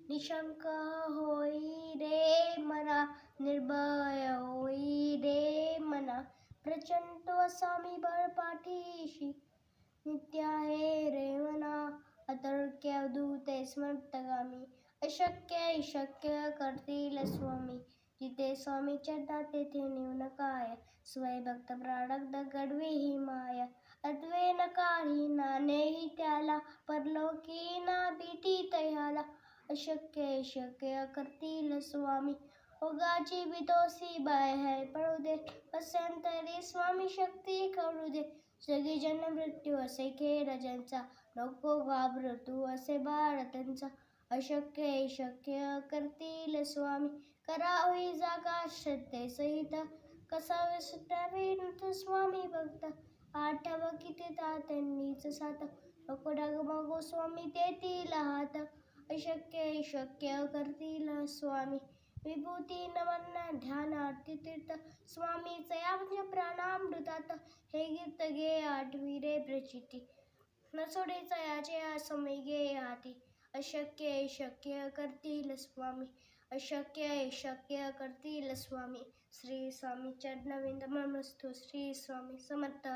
निशंक होई रे मना, निर्भय होई रे मना, प्रचंड स्वामी बळ पाठीशी, नित्य आहे रे मना, अतर्क्य अवधूते स्मर्तगामी, अशक्य शक्य करतील स्वामी, जिथे स्वामी चरता तेथे नेऊन काय, स्वय भक्त प्रारब्ध घडवी ही माया, अद्वे न काही नानेही त्याला, परलोकी ना भीती तयाला, अशक्य शक्य करतील स्वामी, ओगाची बितोसी बाय है पडू दे, असेंतरी स्वामी शक्ती करू दे, जगी जन्म मृत्यू असे खेळ ज्यांचा, नको घाबरू तू असे बाळ त्यांचा, अशक्य शक्य करतील स्वामी, करावी जागा श्रद्धे सहित, कसावे सुटावे नथ स्वामी भक्त, आठव किती त्यांनीच साथ, नको डगमगो स्वामी देतील हात, अशक्य शक्य करतील स्वामी, विभूती नमन ध्यान आरती तीर्थ, स्वामीचे आज्ञा प्राणामृतात, हे गीत गे आठवी रे प्रचिती, न सोडेचा याचे समय गे हाती, अशक्य शक्य करतील स्वामी, अशक्य शक्य करतील स्वामी, श्री स्वामी चरणविंद नमस्तु, श्री स्वामी समर्थ.